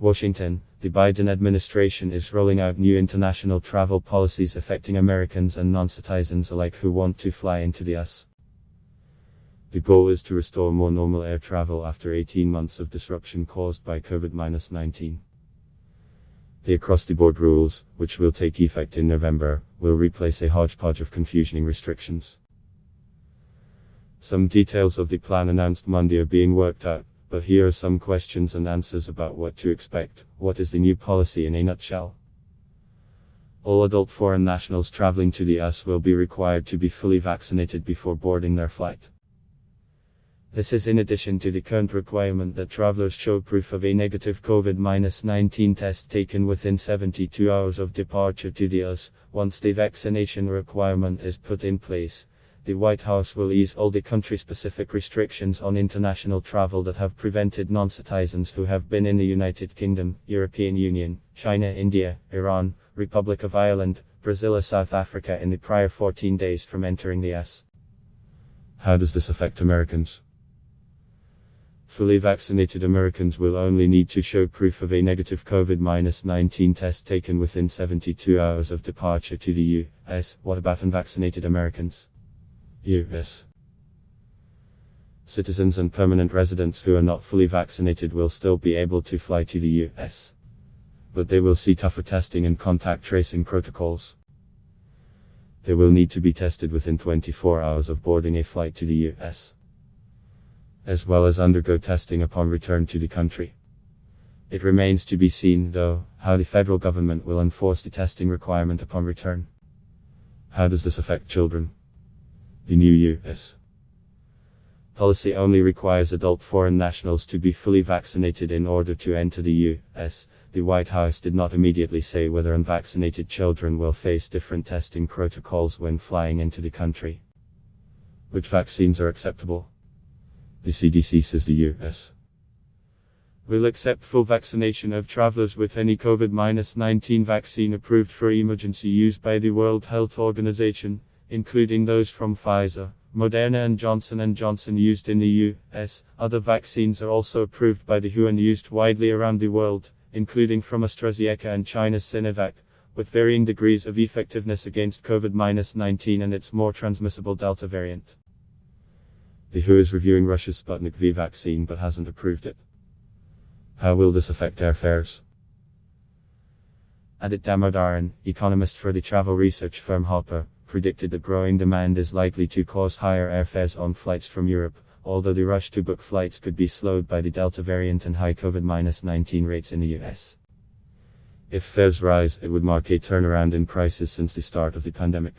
Washington, the Biden administration is rolling out new international travel policies affecting Americans and non-citizens alike who want to fly into the US. The goal is to restore more normal air travel after 18 months of disruption caused by COVID-19. The across-the-board rules, which will take effect in November, will replace a hodgepodge of confusing restrictions. Some details of the plan announced Monday are being worked out, but here are some questions and answers about what to expect. What is the new policy in a nutshell? All adult foreign nationals traveling to the US will be required to be fully vaccinated before boarding their flight. This is in addition to the current requirement that travelers show proof of a negative COVID-19 test taken within 72 hours of departure to the US. Once the vaccination requirement is put in place, the White House will ease all the country-specific restrictions on international travel that have prevented non-citizens who have been in the United Kingdom, European Union, China, India, Iran, Republic of Ireland, Brazil or South Africa in the prior 14 days from entering the US. How does this affect Americans? Fully vaccinated Americans will only need to show proof of a negative COVID-19 test taken within 72 hours of departure to the US. What about unvaccinated Americans? US citizens and permanent residents who are not fully vaccinated will still be able to fly to the US, but they will see tougher testing and contact tracing protocols. They will need to be tested within 24 hours of boarding a flight to the US, as well as undergo testing upon return to the country. It remains to be seen, though, how the federal government will enforce the testing requirement upon return. How does this affect children? The new US policy only requires adult foreign nationals to be fully vaccinated in order to enter the US. The White House did not immediately say whether unvaccinated children will face different testing protocols when flying into the country. Which vaccines are acceptable? The CDC says the US will accept full vaccination of travelers with any COVID-19 vaccine approved for emergency use by the World Health Organization, including those from Pfizer, Moderna and Johnson & Johnson used in the US. Other vaccines are also approved by the WHO and used widely around the world, including from AstraZeneca and China's Sinovac, with varying degrees of effectiveness against COVID-19 and its more transmissible Delta variant. The WHO is reviewing Russia's Sputnik V vaccine but hasn't approved it. How will this affect airfares? Adit Damodaran, economist for the travel research firm Hopper, predicted that growing demand is likely to cause higher airfares on flights from Europe, although the rush to book flights could be slowed by the Delta variant and high COVID-19 rates in the US. If fares rise, it would mark a turnaround in prices since the start of the pandemic.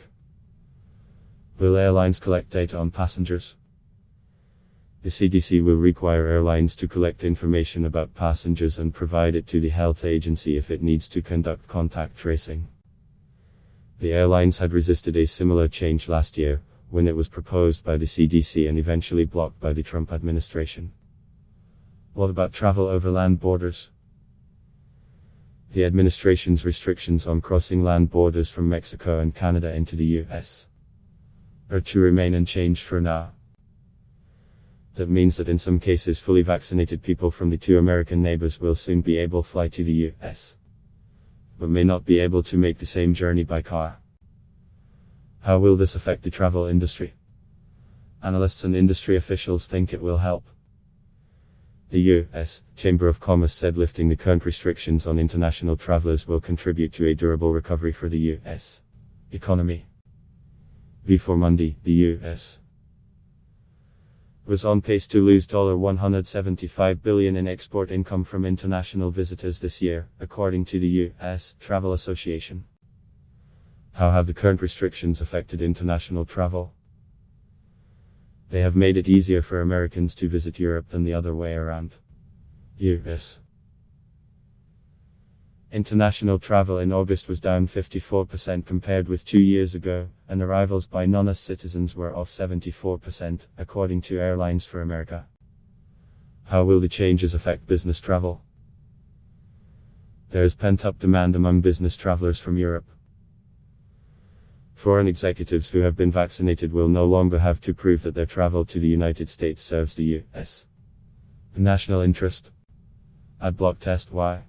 Will airlines collect data on passengers? The CDC will require airlines to collect information about passengers and provide it to the health agency if it needs to conduct contact tracing. The airlines had resisted a similar change last year, when it was proposed by the CDC and eventually blocked by the Trump administration. What about travel over land borders? The administration's restrictions on crossing land borders from Mexico and Canada into the US are to remain unchanged for now. That means that in some cases fully vaccinated people from the two American neighbors will soon be able to fly to the US, but may not be able to make the same journey by car. How will this affect the travel industry? Analysts and industry officials think it will help. The U.S. Chamber of Commerce said lifting the current restrictions on international travelers will contribute to a durable recovery for the U.S. economy. Before Monday, the U.S. was on pace to lose $175 billion in export income from international visitors this year, according to the U.S. Travel Association. How have the current restrictions affected international travel? They have made it easier for Americans to visit Europe than the other way around. U.S. International travel in August was down 54% compared with 2 years ago, and arrivals by non-US citizens were off 74%, according to Airlines for America. How will the changes affect business travel? There is pent-up demand among business travelers from Europe. Foreign executives who have been vaccinated will no longer have to prove that their travel to the United States serves the U.S. national interest. Adblock test. Why?